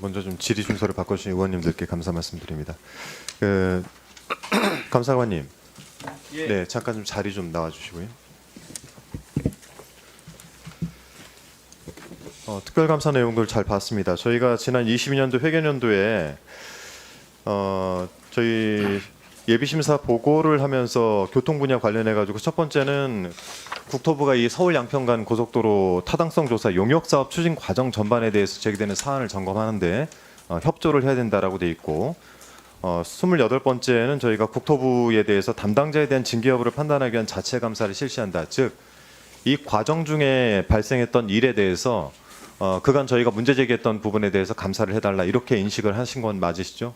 먼저 좀 질의 순서를 바꿔주신 의원님들께 감사 말씀드립니다. 감사관님, 예. 네 잠깐 좀 자리 좀 나와주시고요. 특별감사 내용들 잘 봤습니다. 저희가 지난 22년도 회계연도에 저희 예비심사 보고를 하면서 교통 분야 관련해 가지고 첫 번째는 국토부가 이 서울 양평간 고속도로 타당성 조사 용역 사업 추진 과정 전반에 대해서 제기되는 사안을 점검하는데 협조를 해야 된다라고 돼 있고 28번째는 저희가 국토부에 대해서 담당자에 대한 징계 여부를 판단하기 위한 자체 감사를 실시한다. 즉 이 과정 중에 발생했던 일에 대해서 그간 저희가 문제 제기했던 부분에 대해서 감사를 해달라 이렇게 인식을 하신 건 맞으시죠?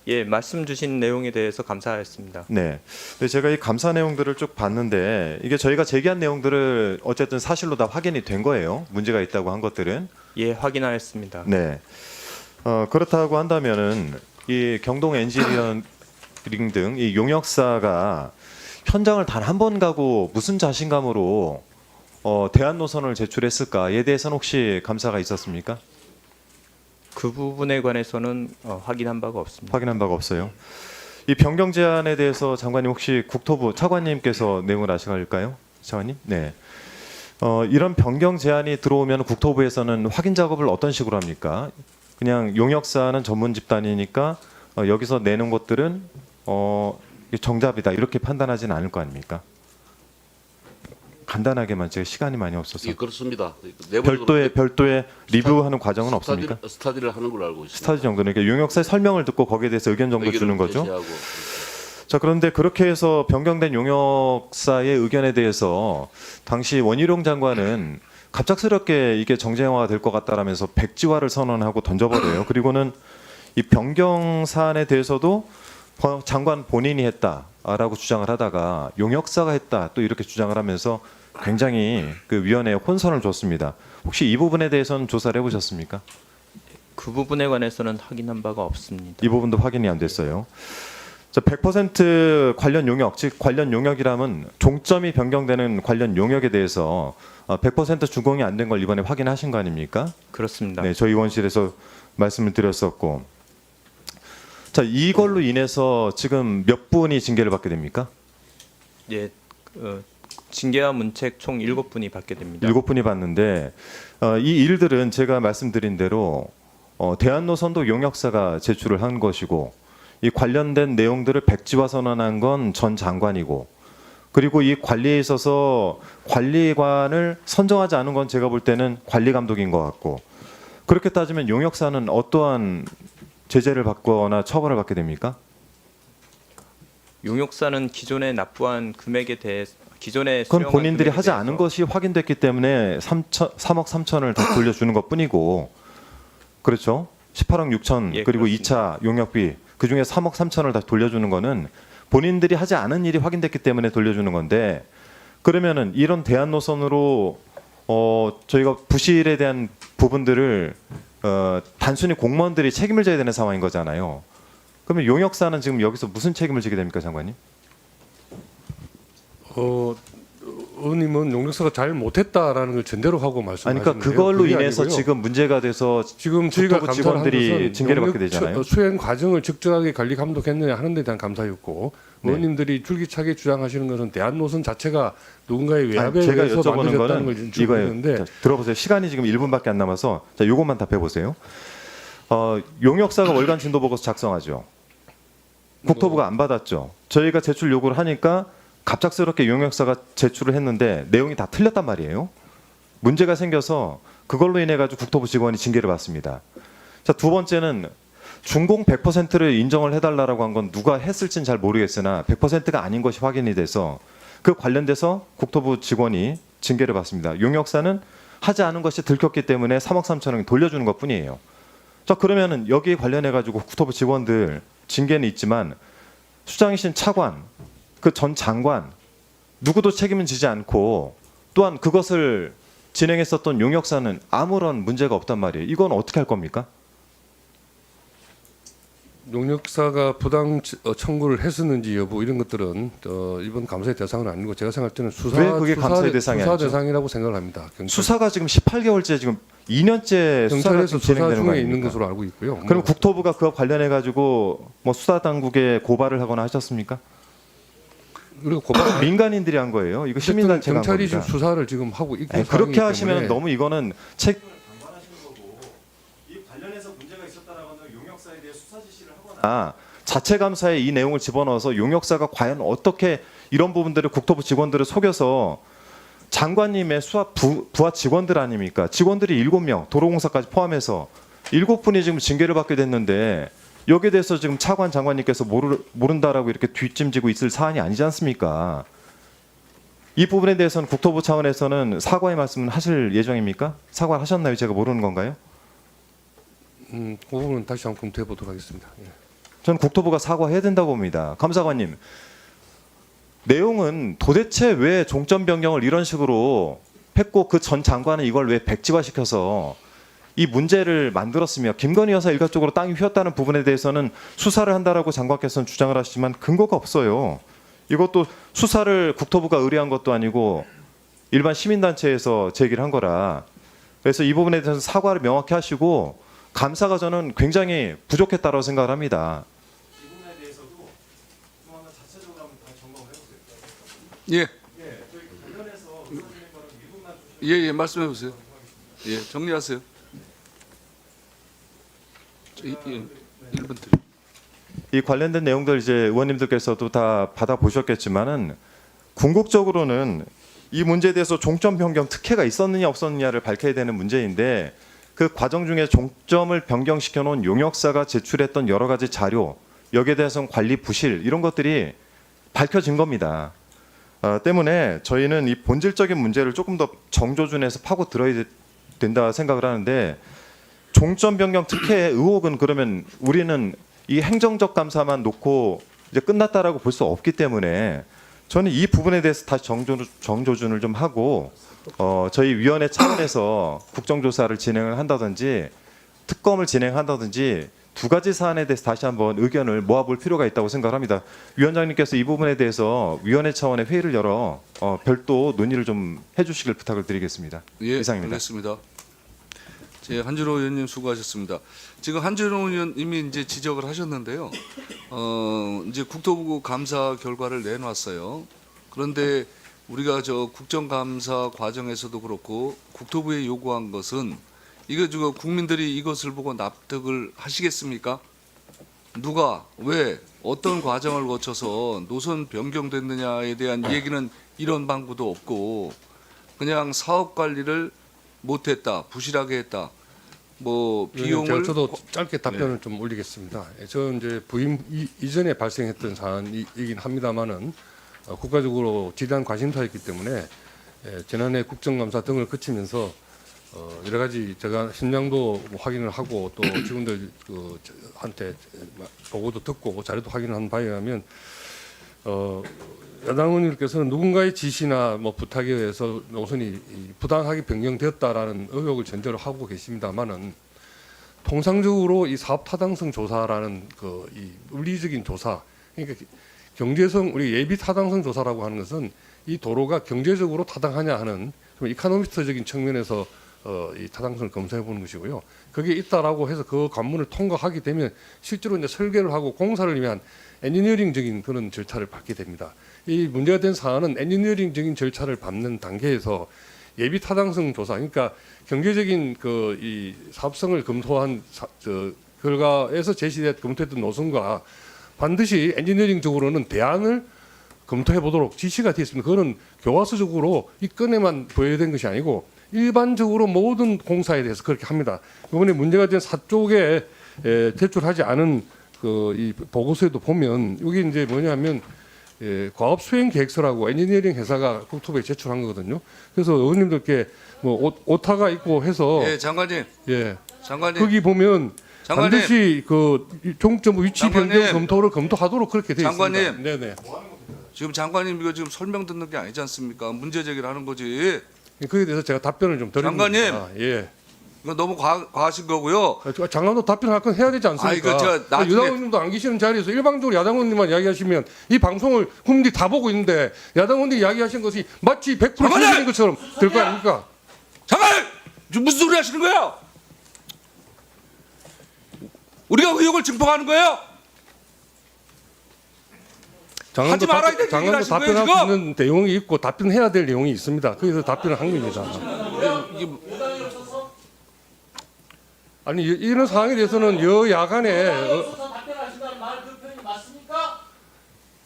예, 말씀 주신 내용에 대해서 감사했습니다. 네. 근데 제가 이 감사 내용들을 쭉 봤는데 이게 저희가 제기한 내용들을 어쨌든 사실로 다 확인이 된 거예요. 문제가 있다고 한 것들은. 예, 확인하였습니다. 네. 그렇다고 한다면은 이 경동 엔지니어링 등 이 용역사가 현장을 단 한 번 가고 무슨 자신감으로 대안 노선을 제출했을까에 대해서는 혹시 감사가 있었습니까? 그 부분에 관해서는 확인한 바가 없습니다. 확인한 바가 없어요. 이 변경 제안에 대해서 장관님 혹시 국토부 차관님께서 내용을 아실까요? 차관님? 네. 이런 변경 제안이 들어오면 국토부에서는 확인 작업을 어떤 식으로 합니까? 그냥 용역사는 전문 집단이니까 여기서 내는 것들은 정답이다 이렇게 판단하지는 않을 거 아닙니까? 간단하게만 제가 시간이 많이 없어서 예, 그렇습니다. 별도의 리뷰하는 과정은 없습니까? 스타디를 하는 걸로 알고 있습니다. 스타디 정도는 그러니까 용역사의 설명을 듣고 거기에 대해서 의견 정도 의견을 주는 거죠. 제시하고. 자, 그런데 그렇게 해서 변경된 용역사의 의견에 대해서 당시 원희룡 장관은 갑작스럽게 이게 정쟁화가 될 것 같다라면서 백지화를 선언하고 던져버려요. 그리고는 이 변경 사안에 대해서도 장관 본인이 했다라고 주장을 하다가 용역사가 했다 또 이렇게 주장을 하면서 굉장히 그 위원회에 혼선을 줬습니다. 혹시 이 부분에 대해서는 조사를 해보셨습니까? 그 부분에 관해서는 확인한 바가 없습니다. 이 부분도 확인이 안 됐어요. 자, 100% 관련 용역, 즉 관련 용역이라면 종점이 변경되는 관련 용역에 대해서 100% 준공이 안 된 걸 이번에 확인하신 거 아닙니까? 그렇습니다. 네, 저희 의원실에서 말씀을 드렸었고, 자 이걸로 인해서 지금 몇 분이 징계를 받게 됩니까? 예, 징계와 문책 총 7분이 받게 됩니다. 7분이 받는데 이 일들은 제가 말씀드린 대로 대한노선도 용역사가 제출을 한 것이고 이 관련된 내용들을 백지화 선언한 건 전 장관이고 그리고 이 관리에 있어서 관리관을 선정하지 않은 건 제가 볼 때는 관리 감독인 것 같고 그렇게 따지면 용역사는 어떠한 제재를 받거나 처벌을 받게 됩니까? 용역사는 기존에 납부한 금액에 대해 기존에 그건 수령한 본인들이 금액에 하지 대해서 않은 것이 확인됐기 때문에 3억 3천을 더 돌려주는 것뿐이고 그렇죠? 18억 6천 예, 그리고 그렇습니다. 2차 용역비 그중에 3억 3천을 다 돌려주는 거는 본인들이 하지 않은 일이 확인됐기 때문에 돌려주는 건데 그러면은 이런 대안 노선으로 저희가 부실에 대한 부분들을 단순히 공무원들이 책임을 져야 되는 상황인 거잖아요. 그러면 용역사는 지금 여기서 무슨 책임을 지게 됩니까, 장관님? 의원님은 용역사가 잘 못했다라는 걸 전제로 하고 아니, 말씀하시는데요. 그러니까 그걸로 그게 인해서 아니고요. 지금 문제가 돼서 지금 저희가 국토부 감사를 한 직원들이 것은 징계를 받게 용역 되잖아요. 수행 과정을 적절하게 관리 감독했느냐 하는 데 대한 감사였고 네. 의원님들이 줄기차게 주장하시는 것은 대한노선 자체가 누군가의 외압에 제가 의해서 여쭤보는 만들어졌다는 거는 걸 이거예요. 주장했는데 자, 들어보세요. 시간이 지금 1분밖에 안 남아서 자, 요것만 답해 보세요. 용역사가 월간 진도 보고서 작성하죠. 국토부가 안 받았죠. 저희가 제출 요구를 하니까 갑작스럽게 용역사가 제출을 했는데 내용이 다 틀렸단 말이에요. 문제가 생겨서 그걸로 인해 가지고 국토부 직원이 징계를 받습니다. 자, 두 번째는 준공 100%를 인정을 해달라고 한 건 누가 했을지는 잘 모르겠으나 100%가 아닌 것이 확인이 돼서 그 관련돼서 국토부 직원이 징계를 받습니다. 용역사는 하지 않은 것이 들켰기 때문에 3억 3천원 돌려주는 것뿐이에요. 자, 그러면은 여기에 관련해 가지고 국토부 직원들 징계는 있지만 수장이신 차관, 그 전 장관 누구도 책임은 지지 않고 또한 그것을 진행했었던 용역사는 아무런 문제가 없단 말이에요. 이건 어떻게 할 겁니까? 용역사가 부당 청구를 했었는지 여부 이런 것들은 이번 감사의 대상은 아니고 제가 생각할 때는 왜 그게 감사의 대상이 수사 아니죠? 대상이라고 생각을 합니다. 수사가 지금 18개월째 지금 2년째 수사가 경찰에서 지금 수사 진행되는 거 중에 있는 아닙니까? 것으로 알고 있고요. 그럼 국토부가 그와 관련해 가지고 뭐 수사 당국에 고발을 하거나 하셨습니까? 그리고 고발 민간인들이 한 거예요. 이거 시민단체가 한 경찰이 겁니다. 지금 수사를 지금 하고 있고 아니, 그렇게 상황이기 하시면 때문에 너무 이거는 방관하시는 거고 이 관련해서 문제가 있었다라고 하면 용역사에 대해 수사 지시를 하거나 자체 감사에 이 내용을 집어넣어서 용역사가 과연 어떻게 이런 부분들을 국토부 직원들을 속여서 장관님의 부하 직원들 아닙니까? 직원들이 7명, 도로공사까지 포함해서 7분이 지금 징계를 받게 됐는데 여기에 대해서 지금 차관 장관님께서 모른다라고 이렇게 뒷짐지고 있을 사안이 아니지 않습니까? 이 부분에 대해서는 국토부 차원에서는 사과의 말씀은 하실 예정입니까? 사과를 하셨나요? 제가 모르는 건가요? 그 부분은 다시 한번 검토해 보도록 하겠습니다. 예. 저는 국토부가 사과해야 된다고 봅니다. 감사관님, 내용은 도대체 왜 종점 변경을 이런 식으로 했고 그 전 장관은 이걸 왜 백지화시켜서 이 문제를 만들었으며 김건희 여사 일가쪽으로 땅이 휘었다는 부분에 대해서는 수사를 한다라고 장관께서는 주장을 하시지만 근거가 없어요. 이것도 수사를 국토부가 의뢰한 것도 아니고 일반 시민단체에서 제기를 한 거라. 그래서 이 부분에 대해서 사과를 명확히 하시고 감사가 저는 굉장히 부족했다고 생각을 합니다. 이 부분에 대해서도 좀 한번 자체적으로 한번 다 점검을 해보세요. 예, 저희 관련해서 수사 진행 거는 이 부분만 예, 말씀해 보세요. 예, 정리하세요. 1분 드립니다. 이 관련된 내용들 이제 의원님들께서도 다 받아보셨겠지만은 궁극적으로는 이 문제에 대해서 종점 변경 특혜가 있었느냐 없었느냐를 밝혀야 되는 문제인데 그 과정 중에 종점을 변경시켜 놓은 용역사가 제출했던 여러 가지 자료 여기에 대해서는 관리 부실 이런 것들이 밝혀진 겁니다. 때문에 저희는 이 본질적인 문제를 조금 더 정조준해서 파고 들어야 된다 생각을 하는데 종점 변경 특혜의 의혹은 그러면 우리는 이 행정적 감사만 놓고 이제 끝났다라고 볼 수 없기 때문에 저는 이 부분에 대해서 다시 정조준을 좀 하고 저희 위원회 차원에서 국정조사를 진행을 한다든지 특검을 진행한다든지 두 가지 사안에 대해서 다시 한번 의견을 모아볼 필요가 있다고 생각합니다. 위원장님께서 이 부분에 대해서 위원회 차원의 회의를 열어 별도 논의를 좀 해주시길 부탁을 드리겠습니다. 예, 이상입니다. 알겠습니다. 제 한준호 의원님 수고하셨습니다. 지금 한준호 의원님이 이제 지적을 하셨는데요. 이제 국토부 감사 결과를 내놨어요. 그런데 우리가 저 국정감사 과정에서도 그렇고 국토부에 요구한 것은 이거 지금 국민들이 이것을 보고 납득을 하시겠습니까? 누가 왜 어떤 과정을 거쳐서 노선 변경됐느냐에 대한 얘기는 이런 방구도 없고 그냥 사업 관리를 못했다, 부실하게 했다. 뭐 비용을 저도 짧게 답변을 좀 올리겠습니다. 저 이제 부임 이전에 발생했던 사안이긴 합니다만은 국가적으로 지대한 관심사였기 때문에 지난해 국정감사 등을 거치면서 여러 가지 제가 심량도 확인을 하고 또 직원들 한테 보고도 듣고 자료도 확인한 바에 의하면 야당 의원님께서는 누군가의 지시나 뭐 부탁에 의해서 노선이 부당하게 변경되었다라는 의혹을 전제로 하고 계십니다만은 통상적으로 이 사업 타당성 조사라는 이 물리적인 조사, 그러니까 경제성 우리 예비 타당성 조사라고 하는 것은 이 도로가 경제적으로 타당하냐 하는 좀 이코노미스트적인 측면에서 이 타당성을 검사해 보는 것이고요. 그게 있다라고 해서 그 관문을 통과하게 되면 실제로 이제 설계를 하고 공사를 위한 엔지니어링적인 그런 절차를 밟게 됩니다. 이 문제가 된 사안은 엔지니어링적인 절차를 밟는 단계에서 예비 타당성 조사, 그러니까 경제적인 이 사업성을 검토한 결과에서 검토했던 노선과 반드시 엔지니어링적으로는 대안을 검토해 보도록 지시가 되어 있습니다. 그거는 교과서적으로 이 건에만 부여된 것이 아니고 일반적으로 모든 공사에 대해서 그렇게 합니다. 이번에 문제가 된 4쪽에 제출하지 않은 이 보고서에도 보면 여기 이제 뭐냐면 과업 수행 계획서라고 엔지니어링 회사가 국토부에 제출한 거거든요. 그래서 의원님들께 뭐 오타가 있고 해서 예, 장관님. 장관님. 거기 보면 장관님. 반드시 종점 위치 장관님. 변경 검토를 검토하도록 그렇게 되어 있습니다. 장관님. 네네. 지금 장관님 이거 지금 설명 듣는 게 아니지 않습니까? 문제 제기를 하는 거지. 거기에 대해서 제가 답변을 좀 드립니다. 장관님. 예. 이거 너무 과하신 거고요. 장관도 답변할 건 해야 되지 않습니까? 아니, 저 나중에- 유당 의원님도 안 계시는 자리에서 일방적으로 야당 의원님만 이야기하시면 이 방송을 국민들이 다 보고 있는데 야당 의원들이 이야기하신 것이 마치 100% 장관님! 진실인 것처럼 될 거 아닙니까? 잠깐! 지금 무슨 소리 하시는 거예요? 우리가 의혹을 증폭하는 거예요? 장관도, 하지 말아야 될 장관도 얘기를 하신 거예요, 답변할 수 지금? 있는 내용이 있고 답변해야 될 내용이 있습니다. 그래서 답변을 한 겁니다. 이게 아니 이런 상황에 대해서는 여야 간에 답변하신다는 말 그 표현이 맞습니까?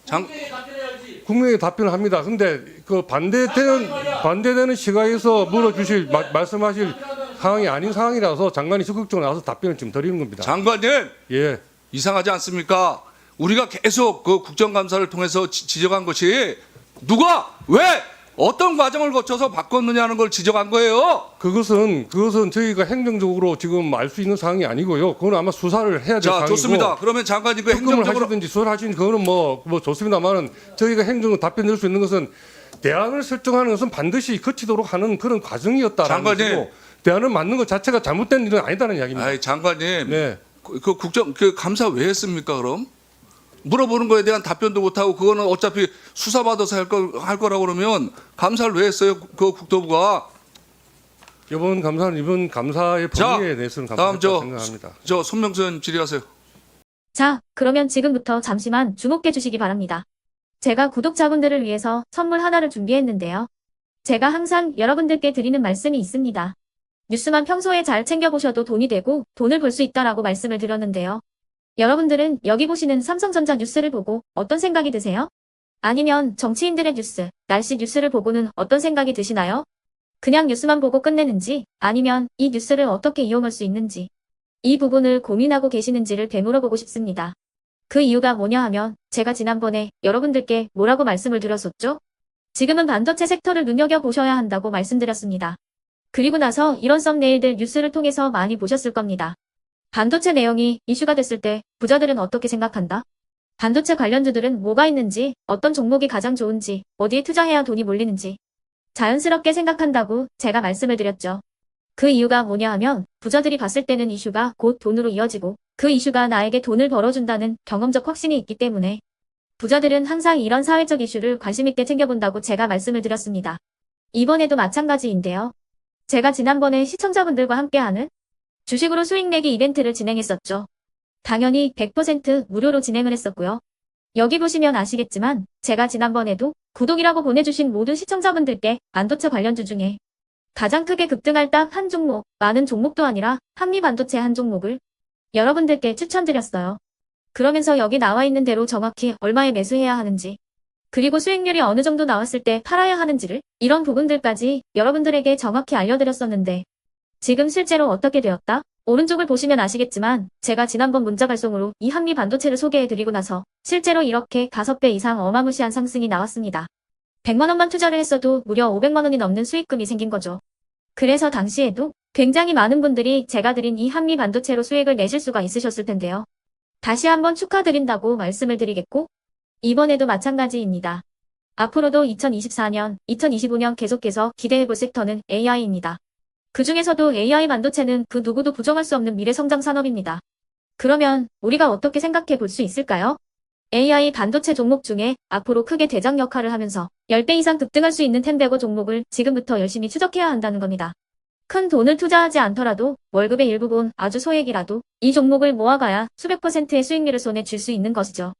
장 답변해야지. 국민에게 답변을 합니다. 근데 그 반대되는 시각에서 물어주실 말씀하실 상황이 아닌 상황이라서 장관이 적극적으로 나와서 답변을 지금 드리는 겁니다. 장관님 예. 이상하지 않습니까? 우리가 계속 그 국정감사를 통해서 지적한 것이 누가 왜 어떤 과정을 거쳐서 바꿨느냐는 걸 지적한 거예요. 그것은 저희가 행정적으로 지금 알 수 있는 사항이 아니고요. 그건 아마 수사를 해야 될 자, 사항이고. 좋습니다. 그러면 장관님 그 특검을 행정적으로 하시든지 수사를 하시는 그거는 뭐 좋습니다만은 저희가 행정으로 답변 드릴 수 있는 것은 대안을 설정하는 것은 반드시 거치도록 하는 그런 과정이었다라는 장관님. 것이고 대안을 맞는 것 자체가 잘못된 일은 아니다는 이야기입니다. 아이 장관님 네. 그 국정 그 감사 왜 했습니까 그럼? 물어보는 거에 대한 답변도 못 하고 그거는 어차피 수사 받아서 할 거라고 그러면 감사를 왜 했어요? 그 국토부가. 이번 감사의 자, 범위에 내서는 다음 감사했다고 생각합니다. 저 손명수 의원 질의하세요. 자, 그러면 지금부터 잠시만 주목해 주시기 바랍니다. 제가 구독자분들을 위해서 선물 하나를 준비했는데요. 제가 항상 여러분들께 드리는 말씀이 있습니다. 뉴스만 평소에 잘 챙겨보셔도 돈이 되고 돈을 벌 수 있다라고 말씀을 드렸는데요. 여러분들은 여기 보시는 삼성전자 뉴스를 보고 어떤 생각이 드세요? 아니면 정치인들의 뉴스, 날씨 뉴스를 보고는 어떤 생각이 드시나요? 그냥 뉴스만 보고 끝내는지 아니면 이 뉴스를 어떻게 이용할 수 있는지 이 부분을 고민하고 계시는지를 되물어보고 싶습니다. 그 이유가 뭐냐 하면 제가 지난번에 여러분들께 뭐라고 말씀을 드렸었죠? 지금은 반도체 섹터를 눈여겨보셔야 한다고 말씀드렸습니다. 그리고 나서 이런 썸네일들 뉴스를 통해서 많이 보셨을 겁니다. 반도체 내용이 이슈가 됐을 때 부자들은 어떻게 생각한다? 반도체 관련주들은 뭐가 있는지, 어떤 종목이 가장 좋은지, 어디에 투자해야 돈이 몰리는지 자연스럽게 생각한다고 제가 말씀을 드렸죠. 그 이유가 뭐냐 하면 부자들이 봤을 때는 이슈가 곧 돈으로 이어지고 그 이슈가 나에게 돈을 벌어준다는 경험적 확신이 있기 때문에 부자들은 항상 이런 사회적 이슈를 관심 있게 챙겨본다고 제가 말씀을 드렸습니다. 이번에도 마찬가지인데요. 제가 지난번에 시청자분들과 함께하는 주식으로 수익 내기 이벤트를 진행했었죠. 당연히 100% 무료로 진행을 했었고요. 여기 보시면 아시겠지만 제가 지난번에도 구독이라고 보내주신 모든 시청자분들께 반도체 관련주 중에 가장 크게 급등할 딱 한 종목, 많은 종목도 아니라 한미반도체 한 종목을 여러분들께 추천드렸어요. 그러면서 여기 나와 있는 대로 정확히 얼마에 매수해야 하는지 그리고 수익률이 어느 정도 나왔을 때 팔아야 하는지를 이런 부분들까지 여러분들에게 정확히 알려드렸었는데 지금 실제로 어떻게 되었다? 오른쪽을 보시면 아시겠지만 제가 지난번 문자 발송으로 이 한미 반도체를 소개해드리고 나서 실제로 이렇게 5배 이상 어마무시한 상승이 나왔습니다. 100만 원만 투자를 했어도 무려 500만 원이 넘는 수익금이 생긴 거죠. 그래서 당시에도 굉장히 많은 분들이 제가 드린 이 한미 반도체로 수익을 내실 수가 있으셨을 텐데요. 다시 한번 축하드린다고 말씀을 드리겠고 이번에도 마찬가지입니다. 앞으로도 2024년, 2025년 계속해서 기대해볼 섹터는 AI입니다. 그 중에서도 AI 반도체는 그 누구도 부정할 수 없는 미래 성장 산업입니다. 그러면 우리가 어떻게 생각해 볼 수 있을까요? AI 반도체 종목 중에 앞으로 크게 대장 역할을 하면서 10배 이상 급등할 수 있는 템베고 종목을 지금부터 열심히 추적해야 한다는 겁니다. 큰 돈을 투자하지 않더라도 월급의 일부분 아주 소액이라도 이 종목을 모아가야 수백 %의 수익률을 손에 쥘 수 있는 것이죠.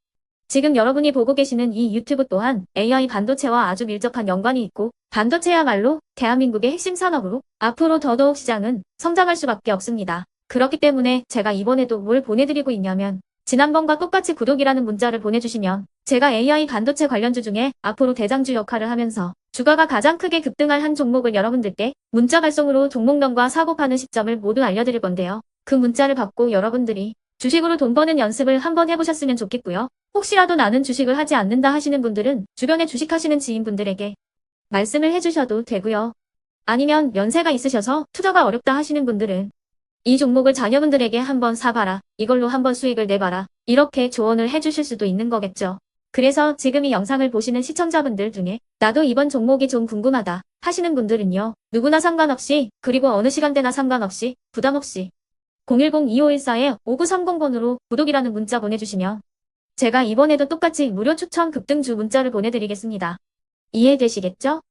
지금 여러분이 보고 계시는 이 유튜브 또한 AI 반도체와 아주 밀접한 연관이 있고 반도체야말로 대한민국의 핵심 산업으로 앞으로 더더욱 시장은 성장할 수밖에 없습니다. 그렇기 때문에 제가 이번에도 뭘 보내드리고 있냐면 지난번과 똑같이 구독이라는 문자를 보내주시면 제가 AI 반도체 관련주 중에 앞으로 대장주 역할을 하면서 주가가 가장 크게 급등할 한 종목을 여러분들께 문자 발송으로 종목명과 사고 파는 시점을 모두 알려드릴 건데요. 그 문자를 받고 여러분들이 주식으로 돈 버는 연습을 한번 해보셨으면 좋겠고요. 혹시라도 나는 주식을 하지 않는다 하시는 분들은 주변에 주식하시는 지인분들에게 말씀을 해주셔도 되고요. 아니면 연세가 있으셔서 투자가 어렵다 하시는 분들은 이 종목을 자녀분들에게 한번 사봐라. 이걸로 한번 수익을 내봐라. 이렇게 조언을 해주실 수도 있는 거겠죠. 그래서 지금 이 영상을 보시는 시청자분들 중에 나도 이번 종목이 좀 궁금하다 하시는 분들은요. 누구나 상관없이 그리고 어느 시간대나 상관없이 부담 없이 010-2514-5930번으로 구독이라는 문자 보내주시면 제가 이번에도 똑같이 무료 추천 급등주 문자를 보내드리겠습니다. 이해되시겠죠?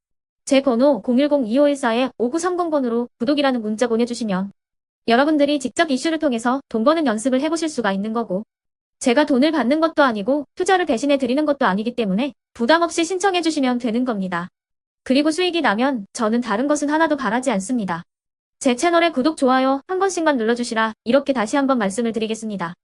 제 번호 010-2514-5930번으로 구독이라는 문자 보내주시면 여러분들이 직접 이슈를 통해서 돈 버는 연습을 해보실 수가 있는 거고 제가 돈을 받는 것도 아니고 투자를 대신해 드리는 것도 아니기 때문에 부담 없이 신청해 주시면 되는 겁니다. 그리고 수익이 나면 저는 다른 것은 하나도 바라지 않습니다. 제 채널에 구독, 좋아요 한 번씩만 눌러주시라 이렇게 다시 한번 말씀을 드리겠습니다.